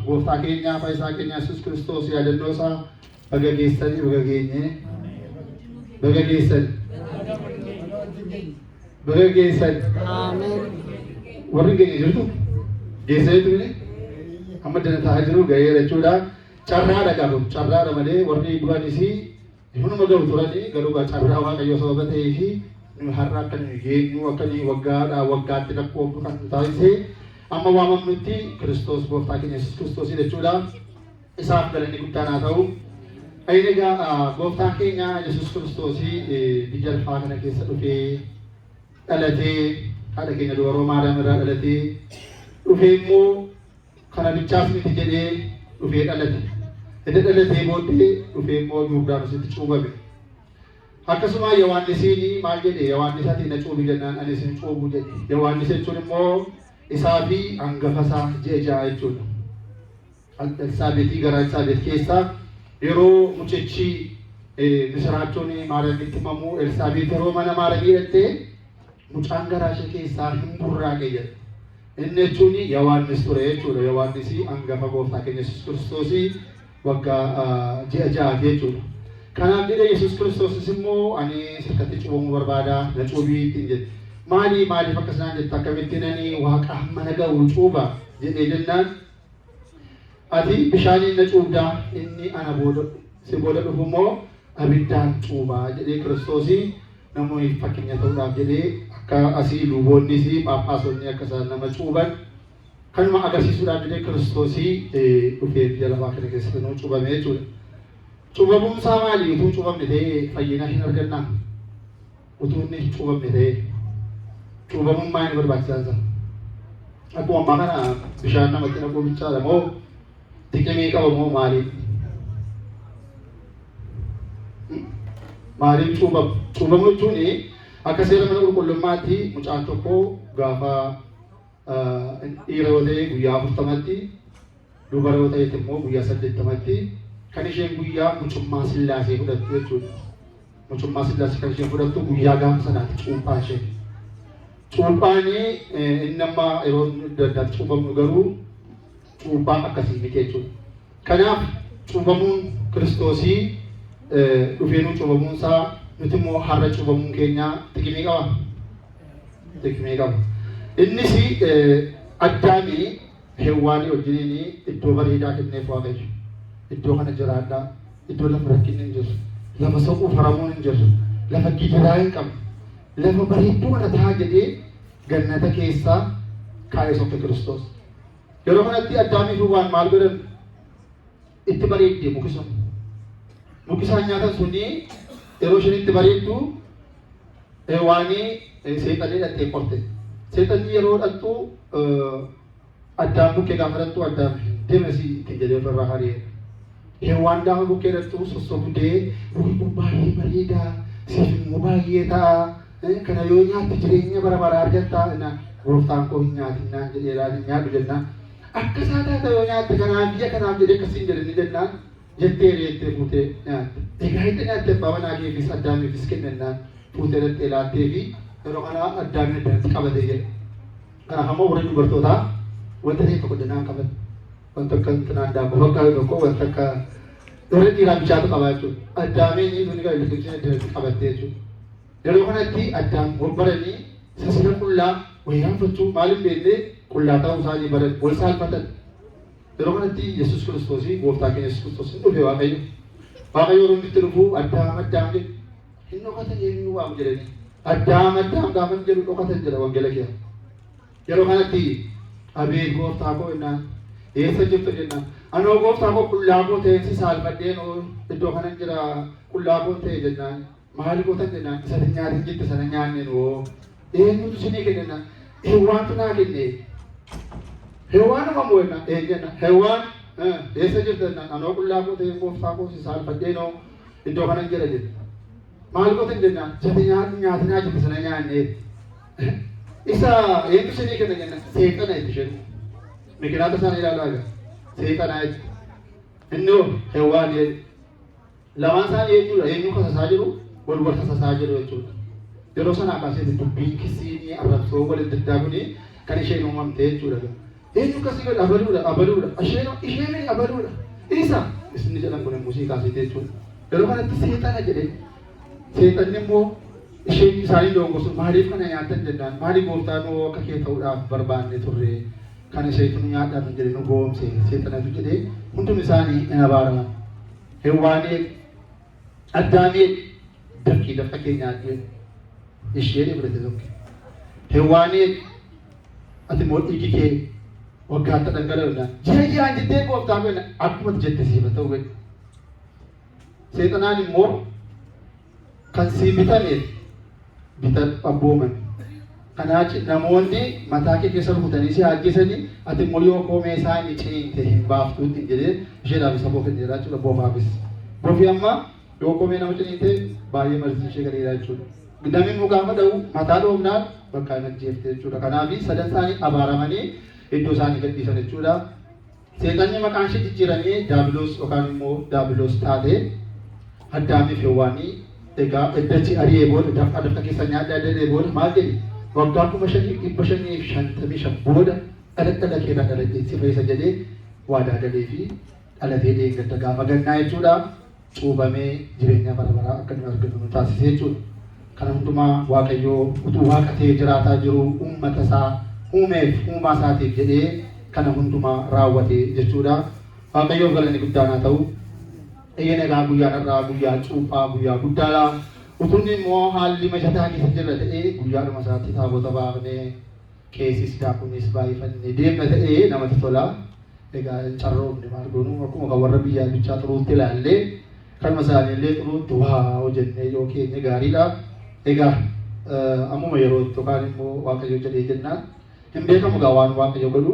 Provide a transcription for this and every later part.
gooftaa keenya fayyisaa keenya Yesuus Kiristoos yaadannoo isaa baga geessanii baga geenye baga geessan baga geessan warri geenye jirtu geessaniitu ni amma dana jiru ga'ee jechuudha. Carraa dhaqabu carraa malee warri duranis hunuma ga'u turanii garuu carraa waaqayyo sababa ta'ee fi har'a akka nuyi geenyu akka nuyi waggaatti lakkoofnu kan taasise amma waamamnutti Kiristoos gooftaa keenya Yesuus Kiristoos jechuudha. Isaaf galanni guddaan haa ta'u. Egaa gooftaan keenya Yesuus Kiristoos biyya lafaa kana keessa dhufee dhalatee haadha keenya dubaroo Maariyaam irraa dhalatee dhufee immoo kana bichaas miti jedhee dhufee dhalate. Edda dhalatee booddee dhufee immoo Yordaanositti cuubame. Akkasuma Yohaannisiin maal jedhe Yohaannisaatiin na cuubi jennaan ani isin cuubu jedhe. Yohaannis jechuun immoo isaa fi hangafasaa ji'a ja'a jechuudha. Elsaabeetii gara Elsaabeet keessaa yeroo mucichi misiraachoon Maariyaamitti himamu Elsaabeet yeroo mana Maariyaamii dhattee mucaan garaa ishee keessaa hin burraaqe jedhe. Inni jechuun Yohaannis ture jechuudha. Yohaannis hangafa gooftaa keenya Yesuus Kiristoos waggaa ji'a ja'aati jechuudha. Kanaaf jedhe Yesuus Kiristoos immoo ani sirkatti cuubamuu barbaada na cuubii ittiin jedhe. Maaliif akkasnaan jette akkamittiin ani waaqa hamma na ga'u cuuba jedhee jennaan ati bishaaniin na cuubdaa inni ana booda si booda dhufu immoo abiddaan cuubaa jedhee Kiristoos namoonni fakkeenya ta'uudhaaf jedhee akka asii luboonnis phaaphaasonni akka isaan nama cuuban kanuma agarsiisuudhaaf jedhee Kiristoos dhufee biyya lafaa kana keessatti nu cuubame jechuudha. Cuubamuun isaa maali? Utuu cuubamne ta'ee fayyina hin argannaa? Utuu inni cuubamne ta'ee cuubamuun maali barbaachisaan isaa? Akkuma ammaa kana bishaan namatti naquu bichaadha moo xiqqimii qaba moo maaliif? Maaliif cuubamu? Cuubamu jechuun akka seera mana qulqullummaatti mucaan tokko gaafa dhiira yoo ta'e guyyaa 40tti dubara yoo ta'e immoo guyyaa 80tti kan isheen guyyaa mucummaa Sillaasee fudhattu jechuudha. Mucummaa Sillaasee kan isheen fudhattu guyyaa gaafa sanaatti cuuphaa ishee. Cuuphaan inni amma yeroo addaatti cuubamnu garuu cuuphaan akkasii miti jechuudha. Kanaaf cuubamuun Kiristoosii dhufeenuu cuubamuun isaa nuti immoo har'a cuubamuun keenya xiqqimii qaba. Xiqqimii qaba. Innis Addaamii Heewwaanii wajjiniin iddoo bareedaa kenneef Waaqayyo. Iddoo kana jiraadhaa. Iddoo lafa rakkinni hin jiru. Lafa soquuf haramuun hin jiru. Lafa gidiraa hin qabne. Lafa bareedduu kana ta'a jedhee gannata keessaa kaa'ee sokke Kiristoos. Yeroo kanatti Addaamii fi Hewwaan maal godhan? Itti bareeddee mukisan. Mukisaan nyaatan suni yeroo isheen itti bareeddu Heewwaanii seexanii dhattee qorte. Seexanni yeroo dhattu Addaam bukkee gaafa dhattu Addaam deemasi ittiin jedhee ofirraa hari'e. Heewwaan gaafa bukkee dhattu sossobdee kun baay'ee bareedaa siif immoo baay'ee ta'a. Kana yoo nyaatte jireenya bara baraa argattaa gooftaan koo hin nyaatinaa jedhee ilaalin nyaadhu jennaan. Akka isaa taata yoo nyaatte kanaaf biyya kanaaf jedhee akkasiin jedhani jennaan jettee reettee fuutee nyaatte. Egaa itti nyaatte abbaa manaa keefis Addaamiifis kennannaan fuutee dhattee laattee fi yeroo kana Addaamiin addatti qabatee jedhe. Kanaaf ammoo warri dubartootaa wanta ta'e tokko danaan qaban. Wanta akka tanaan daakuu fakkaatu tokko wanta akka warri dhiiraa bichaatu qabaa jechuudha. Addaamiin nuti kan illee addatti qabattee jechuudha. Yeroo kanatti Addaam wabbaranii sasina qullaa wayyaanfachuu maaliif beeknee qullaa ta'uu isaanii baran wal saalfatan. Yeroo kanatti Yesuus Kiristoos gooftaa keenya Yesuus Kiristoos dhufe Waaqayyo. Waaqayyo yeroo inni itti dhufu Addaam jedhu hin dhokatan eenyu waamu jedhanii. Addaam gaafa jedhu dhokatan jedha wangeela keessa. Yeroo kanatti abeet gooftaa koo jennaan eessa jirtu jennaan. Anoo gooftaa koo qullaa koo ta'een si saalfadheen iddoo kanan jira qullaa koo ta'e jennaan. Maali gootan jennaan isa nyaatin jette sana nyaanne noo eenyutu isinii kennennaan Heewwaantu naa kenne Heewwaan amamoo jennaan jennaan Heewwaan eessa jirtu jennaan anoo qullaa koo ta'e gooftaa koo si saalfadhee noo iddoo kanan jira jette maali gootan jennaan isa nyaatinaa jette sana nyaanne isa eenyu isinii kenna jennaan seexana itti isheen mikiraata isaanii ilaalaa jira seexanaa itti inni Heewwaan lamaan isaanii eenyu kasasaa jiru wal kasasaa jiru jechuudha. Yeroo sanaa kaasee dubbiin kisiinii arrabsoo walitti daakuni kan isheen uumamte jechuudha. eenyu kasii godha abaluudha isheen abaluudha isa isin jedhan kun muuziqaa seetee jechuudha. Yeroo kanatti seexana jedhee seexanni immoo isheen isaanii doongosu maaliif kana nyaatan jennaan maaliif gooftaan akka kee ta'uudhaaf barbaanne turre kan isheetu nyaadhaan jedhee nu goomse seexanatu jedhee hundum isaanii hin abaaraman. Hewaanee addaamee dafqii dafqa keenyaa isheen fudhate tokko. Hewaanee ati immoo dhiigi kee waggaatti dhangala'uudhaan jireenya jettee gooftaa godha akkuma jette siif ta'u godhe. Seexanaan immoo kan si bitameef bitan abbooman. Kanaaf namoonni mataa kee keessa rukutanii si ajjeesanii ati immoo yoo koomee isaanii ciniinte hin baaftuutti jedhee isheedhaaf isa boofan jedhaa jechuudha boofaafis. Boofii amma yoo koomee nama ciniinte baay'ee marsii ishee galeedha jechuudha. Namni immoo gaafa dha'u mataa dhoofnaan bakka hin ajjeefte jechuudha. Kanaaf sadan isaanii abaaramanii iddoo isaanii gadhiisan jechuudha. Seexanni maqaan ishee jijjiiramee daabiloos yookaan immoo daabiloos taatee Addaamii fi Hewaanii egaa eddachi ari'ee booda dafqa keessa nyaadhaa dadhee booda maal jedhi waggaa 5,555 booda dhala keerraa dhalatee si fayyisa jedhee waadaa galee fi dhalatee deeggarta gaafa gannaa jechuudha. Cuubamee jireenya bara baraa akka nu arginu nu taasisee jechuudha. Kana hundumaa Waaqayyoo utuu waaqa ta'ee jiraataa jiru uummata isaa uumeef uumaa isaatiif jedhee kana hundumaa raawwate jechuudha. Waaqayyoof galanni guddaan haa ta'u. Iyyan egaa guyyaadharraa guyyaa cuuphaa guyyaa guddaadha. Utuun immoo haalli majataa keessa jira ta'ee guyyaadhuma isaatti taabota baafnee keessis daakunis baay'ifannee deemna ta'ee namatti tola. Egaa carroomne maal goonu akkuma kan warra biyyaa bichaa xuruutti ilaallee kanuma isaaniillee xuruutti waa hojjennee yoo keenya gaariidha. Egaa ammuma yerootti yookaan immoo Waaqayyo jedhee jennaan hin beekamu egaa waan Waaqayyo godhu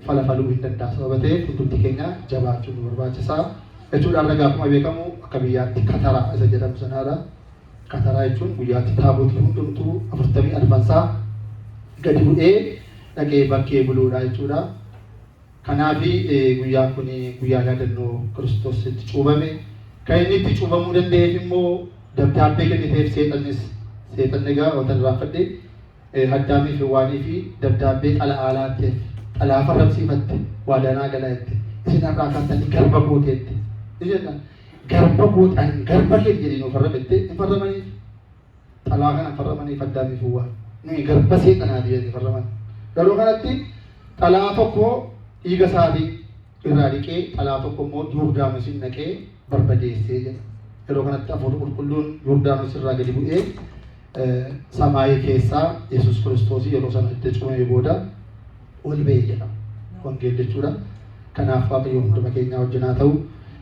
falafaluu hin danda'a. Sababa ta'eef hundumti keenya jabaachuun nu barbaachisaa. Jechuudhaan ragaa akkuma beekamu akka biyyaatti Kataraa isa jedhamu sanaadha. Kataraa jechuun guyyaatti taabotii hundumtuu 40 alfansaa gadi bu'ee dhaqee bakkee buluudha jechuudha. Kanaaf guyyaan kun guyyaa yaadannoo Kiristoos itti cuubame. Kan inni itti cuubamuu danda'eef immoo dabdaabbee kenniteef seexanni egaa wanta irraanfadhe Addaamii fi Hewaanii fi dabdaabbee xalaalaatteef xalaa farrabsiifatte waadanaa galaatti isin har'aa kaastanii garba gooteetti. Ijoolleen garba gootan garba kee jedhanii nu farramette hin farramaniif xalaa kana farramaniif Addaamii fi Hewaan nuyi garba seexanaati jedhanii farraman. Garuu kanatti xalaa tokko dhiiga isaatii irraa dhiqee xalaa tokko immoo Yordaanos naqee barbadeessee jedha. Yeroo kanatti hafuurri qulqulluun Yordaanos irraa gadi bu'ee samaayii keessaa Yesuus Kiristoos yeroo sana itti cumee booda ol ba'ee jedha. Wangeelli jechuudha. Kanaaf Waaqayyo hunduma keenyaa wajjin haa ta'u.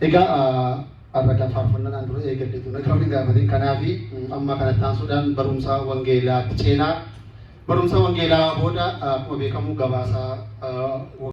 Egaa arragaa faarfannaan dura eegalleetu nagaan gaafatiin kanaafi amma kanatti aansuudhaan barumsa wangeelaatti ceenaa. Barumsa wangeelaa booda akkuma beekamu gabaasaa